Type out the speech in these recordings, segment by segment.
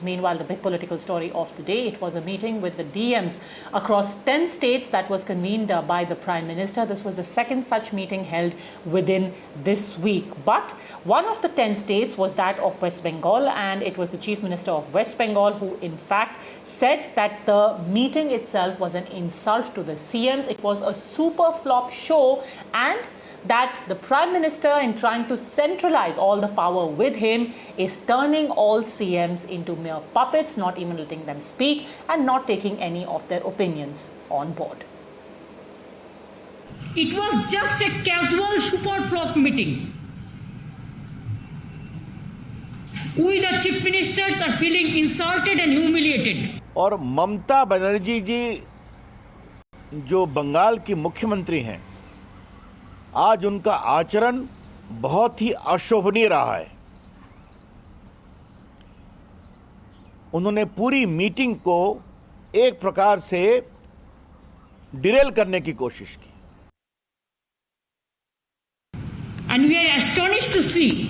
Meanwhile, the big political story of the day, it was a meeting with the DMs across 10 states that was convened by the Prime Minister. This was the second such meeting held within this week. But one of the 10 states was that of West Bengal, and it was the Chief Minister of West Bengal who in fact said that the meeting itself was an insult to the CMs. It was a super flop show, and that the Prime Minister, in trying to centralize all the power with him, is turning all CMs into mere puppets, not even letting them speak and not taking any of their opinions on board. It was just a casual super flop meeting. We the chief ministers are feeling insulted and humiliated. और ममता बनर्जी जी जो बंगाल की मुख्यमंत्री हैं, आज उनका आचरण बहुत ही अशोभनीय रहा है। उन्होंने पूरी मीटिंग को एक प्रकार से डिरेल करने की कोशिश की। And we are astonished to see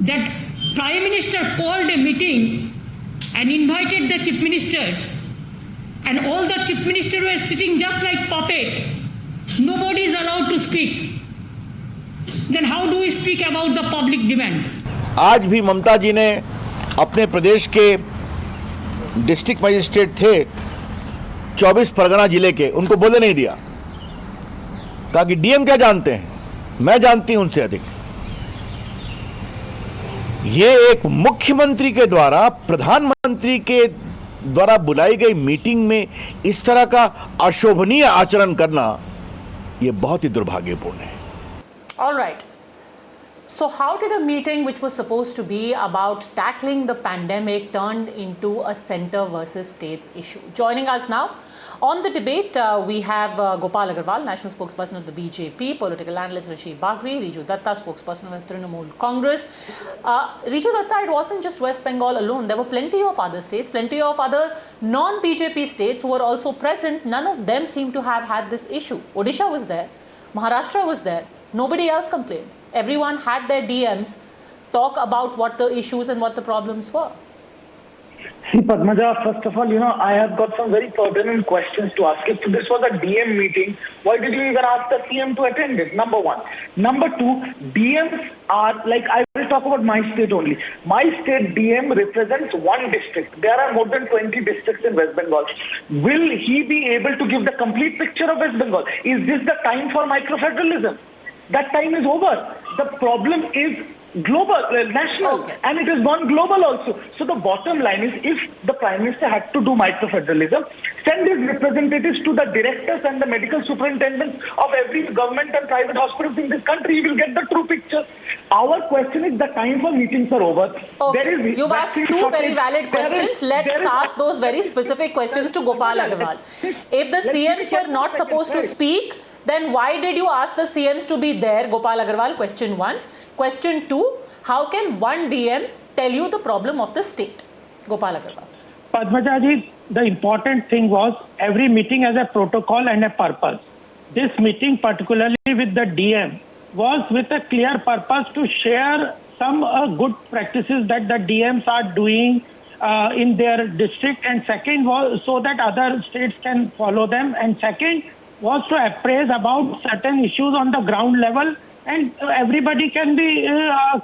that Prime Minister called a meeting and invited the chief ministers, and all the chief ministers were sitting just like puppet. Nobody is allowed to speak. Then how do we speak about the public demand? आज भी ममता जी ने अपने प्रदेश के district magistrate थे 24 परगना जिले के, उनको बोलने नहीं दिया। कहा कि डीएम क्या जानते हैं, मैं जानती हूं उनसे अधिक। ये एक मुख्यमंत्री के द्वारा प्रधानमंत्री के द्वारा बुलाई गई मीटिंग में इस तरह का अशोभनीय आचरण करना, ये बहुत ही दुर्भाग्यपूर्ण है। All right. So how did a meeting which was supposed to be about tackling the pandemic turned into a center versus states issue? Joining us now on the debate, we have Gopal Agarwal, national spokesperson of the BJP, political analyst Rishi Bagri, Riju Datta, spokesperson of Trinamool Congress. Riju Datta, it wasn't just West Bengal alone. There were plenty of other states, plenty of other non-BJP states who were also present. None of them seem to have had this issue. Odisha was there, Maharashtra was there. Nobody else complained. Everyone had their DMs talk about what the issues and what the problems were. See, Padmaja, first of all, I have got some very pertinent questions to ask. If this was a DM meeting, why did you even ask the CM to attend it? Number one. Number two, DMs are, I will talk about my state only. My state DM represents one district. There are more than 20 districts in West Bengal. Will he be able to give the complete picture of West Bengal? Is this the time for microfederalism? That time is over. The problem is global, national, and it has gone global also. So the bottom line is, if the Prime Minister had to do microfederalism, send his representatives to the directors and the medical superintendents of every government and private hospitals in this country. You will get the true picture. Our question is, the time for meetings are over. Okay. You've asked two very valid questions. Let's ask those very specific questions to Gopal Agarwal. If the CMs were not supposed to speak, then why did you ask the CMs to be there, Gopal Agarwal? Question one. Question two, how can one DM tell you the problem of the state? Gopal Agarwal. Padmajaji, the important thing was every meeting has a protocol and a purpose. This meeting, particularly with the DM, was with a clear purpose to share some good practices that the DMs are doing in their district, and second was so that other states can follow them, and second was to appraise about certain issues on the ground level, and everybody can be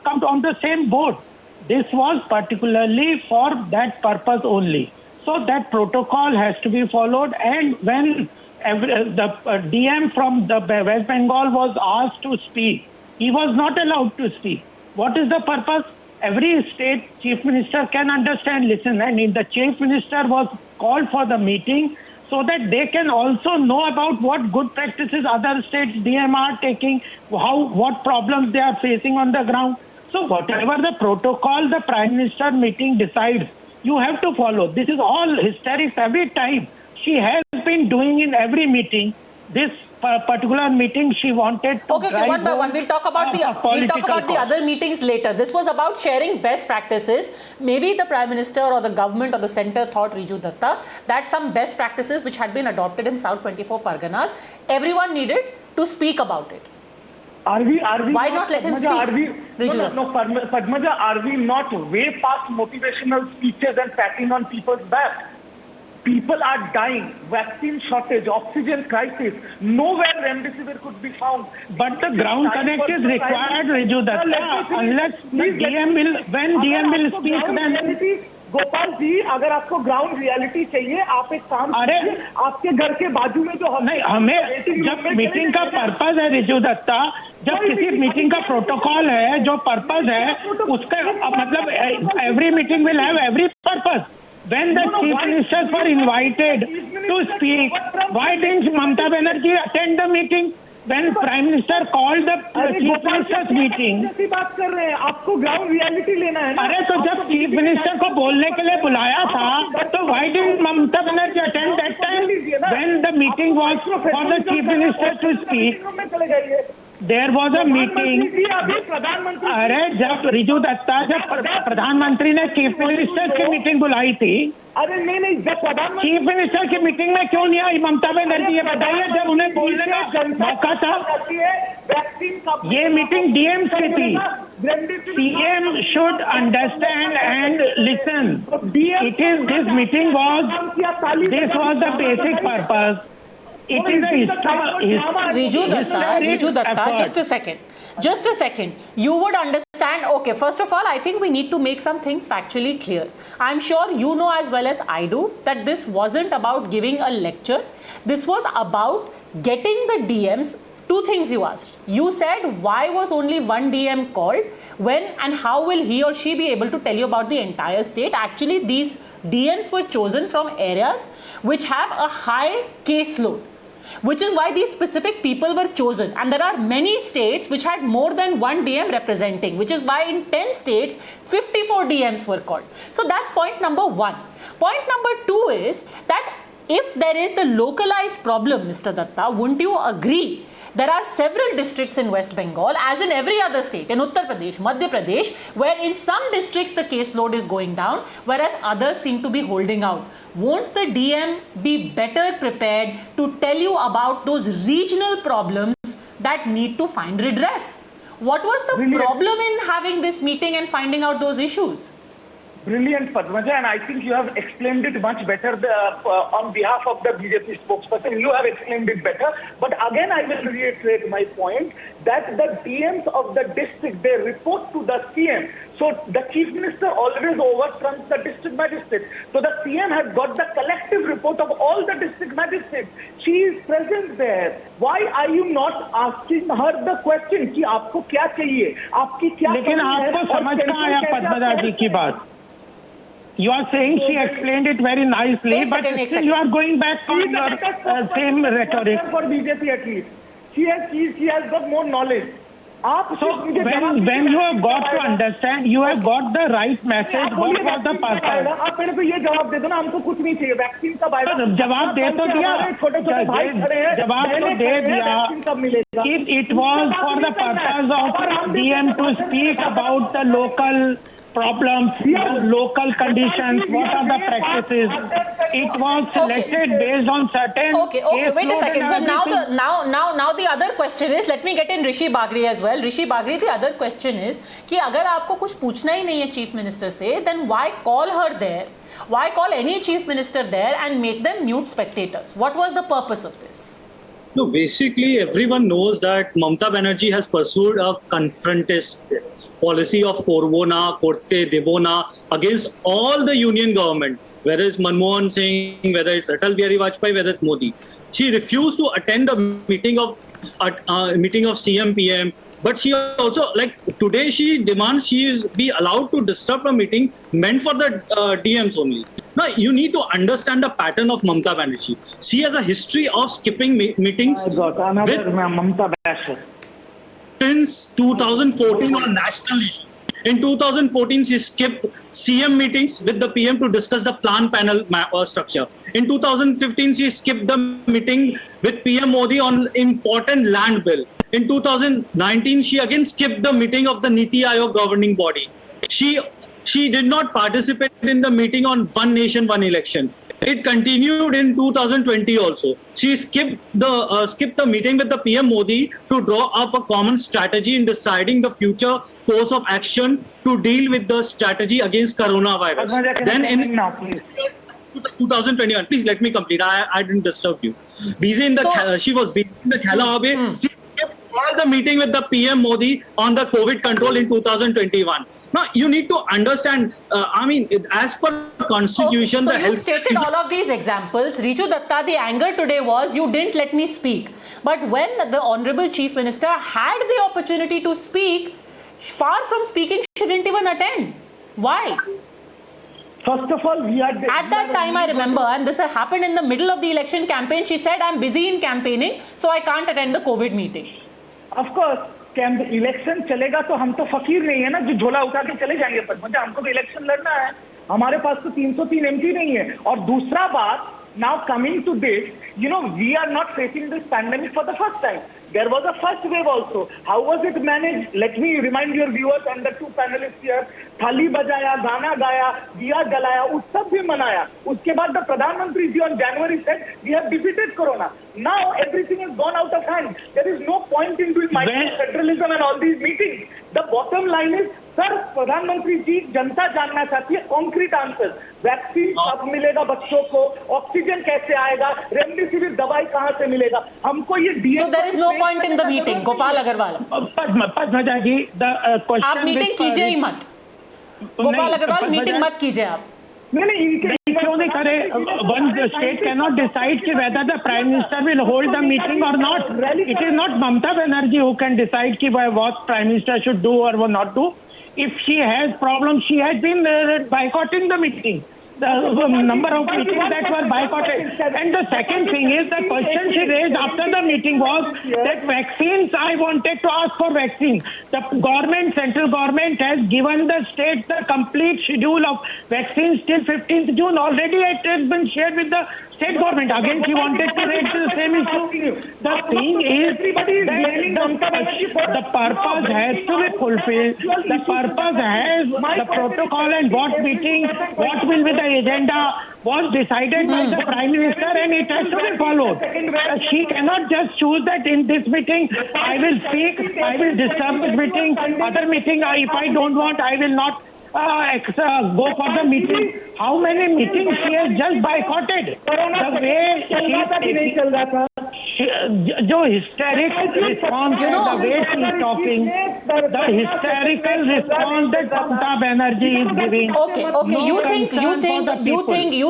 come on the same boat. This was particularly for that purpose only. So that protocol has to be followed, and when the DM from the West Bengal was asked to speak, he was not allowed to speak. What is the purpose? Every state chief minister can understand, listen, and the chief minister was called for the meeting so that they can also know about what good practices other states DM are taking, what problems they are facing on the ground. So whatever the protocol the Prime Minister meeting decides, you have to follow. This is all hysterics every time. She has been doing in every meeting. This particular meeting she wanted to Okay, one by one. We'll talk about the other meetings later. This was about sharing best practices. Maybe the Prime Minister or the government or the centre thought, Riju Datta, that some best practices which had been adopted in South 24 Parganas, everyone needed to speak about it. Are we? Why not let him Padmaja, speak? Are we? Riju No, Padmaja, are we not way past motivational speeches and patting on people's back? People are dying. Vaccine shortage, oxygen crisis. Nowhere remdesivir could be found. But the ground connect is required, Riju Datta. Unless the DM will, when DM will speak, then. Gopal ji, अगर आपको ground reality चाहिए, आप एक काम कीजिए, आपके घर के बाजू में जो नहीं, हमें जब मीटिंग का पर्पज है रिजू दत्ता, जब किसी मीटिंग का प्रोटोकॉल है, जो पर्पज है, उसका मतलब every meeting will have every purpose. When the chief ministers were invited to speak, why didn't Mamata Banerjee attend the meeting? When Prime Minister called the Chief Minister's meeting, कैसी बात कर रहे हैं? आपको ग्राउंड रियलिटी लेना है ना? अरे तो जब चीफ मिनिस्टर को बोलने के लिए बुलाया था, तो why didn't Mamata Banerjee attend that time? When the meeting was for the Chief Minister to speak, there was a meeting. अरे जब रिजू दत्ता, जब प्रधानमंत्री ने चीफ मिनिस्टर की मीटिंग बुलाई थी, अरे नहीं, जब प्रधानमंत्री चीफ मिनिस्टर की मीटिंग में क्यों नहीं आई ममता बनर्जी? ये बताइए, जब उन्हें बोलने का मौका था. ये मीटिंग डीएम की थी. CM should understand and listen. This meeting was the basic purpose. It is a Riju Datta, just a second. You would understand, okay, first of all, I think we need to make some things factually clear. I'm sure you know as well as I do that this wasn't about giving a lecture. This was about getting the DMs. Two things you asked. You said why was only one DM called, when and how will he or she be able to tell you about the entire state? Actually, these DMs were chosen from areas which have a high caseload, which is why these specific people were chosen. And there are many states which had more than one DM representing, which is why in 10 states, 54 DMs were called. So that's point number one. Point number two is that if there is the localized problem, Mr. Datta, wouldn't you agree? There are several districts in West Bengal, as in every other state, in Uttar Pradesh, Madhya Pradesh, where in some districts the caseload is going down, whereas others seem to be holding out. Won't the DM be better prepared to tell you about those regional problems that need to find redress? What was the problem in having this meeting and finding out those issues? Brilliant, Padmaja, and I think you have explained it much better on behalf of the BJP spokesperson. You have explained it better. But again, I will reiterate my point that the DMs of the district, they report to the CM. So the Chief Minister always overruns the district magistrate. So the CM has got the collective report of all the district magistrates. She is present there. Why are you not asking her the question कि आपको क्या चाहिए, आपकी क्या? लेकिन आपको समझ में आया पद्मजा जी की बात? You are saying she explained it very nicely, but still you are going back on your same rhetoric. For BJP at least, she has got more knowledge. So when you have got to understand, you have got the right message. What was the purpose? आप मेरे को ये जवाब दे दो ना, हमको कुछ नहीं चाहिए. वैक्सीन कब आएगा? जवाब दे तो दिया. जवाब तो दे दिया. It was for the purpose of DM to speak about the local problems, local conditions, what are the practices. It was selected based on certain. Okay, wait a second. So now the other question is, let me get in Rishi Bagri as well. Rishi Bagri, the other question is कि अगर आपको कुछ पूछना ही नहीं है Chief Minister से, then why call her there? Why call any Chief Minister there and make them mute spectators? What was the purpose of this? No, basically everyone knows that Mamata Banerjee has pursued a confrontist policy of Corvona, Korte, Devona against all the union government, whether it's Manmohan Singh, whether it's Atal Bihari Vajpayee, whether it's Modi. She refused to attend the meeting of CM PM, but she also, like today, she demands she be allowed to disrupt a meeting meant for the DMs only. Now, you need to understand the pattern of Mamata Banerjee. She has a history of skipping meetings with Mamata Banerjee. Since 2014 on national issue. In 2014, she skipped CM meetings with the PM to discuss the plan panel structure. In 2015, she skipped the meeting with PM Modi on important land bill. In 2019, she again skipped the meeting of the Niti Aayog governing body. She she did not participate in the meeting on One Nation, One Election. It continued in 2020 also. She skipped the meeting with the PM Modi to draw up a common strategy in deciding the future course of action to deal with the strategy against coronavirus. Then in now, please. 2021, please let me complete. I didn't disturb you. She was busy in the Khala Habe. She skipped all the meeting with the PM Modi on the COVID control in 2021. Now you need to understand. As per Constitution, So the you health. stated all of these examples. Riju Datta, the anger today was you didn't let me speak. But when the Honorable Chief Minister had the opportunity to speak, far from speaking, she didn't even attend. Why? First of all, we are At that time, I remember, and this had happened in the middle of the election campaign, she said, I'm busy in campaigning, so I can't attend the COVID meeting. Of course, election चलेगा तो हम तो फकीर नहीं है ना जो झोला उठा के चले जाएंगे पर मुझे हमको तो इलेक्शन लड़ना है हमारे पास तो 303 एमपी नहीं है और दूसरा बात now coming to this we are not facing this pandemic for the first time. There was a first wave also. How was it managed? Let me remind your viewers and the two panelists here. थाली बजाया, गाना गाया, दिया जलाया, उत्सव भी मनाया. उसके बाद the प्रधानमंत्री जी on January said we have defeated corona. Now everything has gone out of hand. There is no point in doing micro-federalism and all these meetings. The bottom line is, sir प्रधानमंत्री जी जनता जानना चाहती है concrete answer. Vaccine कब मिलेगा बच्चों को, oxygen कैसे आएगा, रेमडेसिविर दवाई कहां से मिलेगा, हमको ये So there is no point in the meeting. Gopal Agarwal. Padmaja ji, the question. आप मीटिंग कीजिए ही मत. गोपाल अग्रवाल मीटिंग मत कीजिए आप. नहीं क्यों नहीं करे. One state cannot decide कि whether the Prime Minister will hold the meeting or not. It is not Mamata Banerjee who can decide कि what Prime Minister should do or will not do. If she has problems, she has been boycotting the meeting. The number of meetings that were boycotted. And the second thing is the question she raised after the meeting was that vaccines, I wanted to ask for vaccines. The central government has given the states the complete schedule of vaccines till 15th June. Already it has been shared with the state government. Again, she wanted to raise the same issue. The thing is, the purpose has to be fulfilled. The purpose has the protocol and what meeting, what will be the agenda was decided by the Prime Minister and it has to be followed. She cannot just choose that in this meeting, I will speak, I will disturb this meeting, other meeting, if I don't want, I will not go for the meeting. How many meetings she has just boycotted? The way जो hysteric response, the way she is talking, the hysterical response that Mamata Banerjee is giving. Okay. No You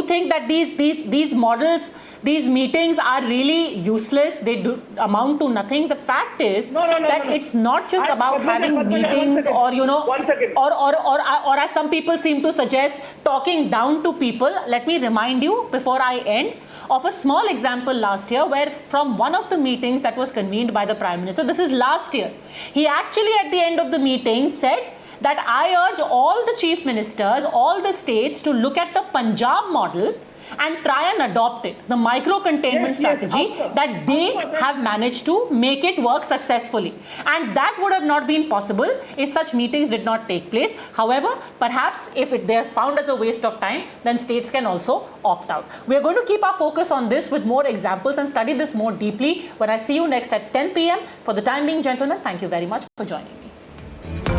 think that these models, these meetings are really useless. They do amount to nothing. The fact is that it's not just about having meetings or or as some people seem to suggest, talking down to people. Let me remind you before I end of a small example last year where from one of the meetings that was convened by the Prime Minister, this is last year, he actually at the end of the meeting said that I urge all the chief ministers, all the states to look at the Punjab model and try and adopt it, the micro-containment strategy that they have managed to make it work successfully. And that would have not been possible if such meetings did not take place. However, perhaps if they are found as a waste of time, then states can also opt out. We are going to keep our focus on this with more examples and study this more deeply when I see you next at 10 p.m. For the time being, gentlemen, thank you very much for joining me.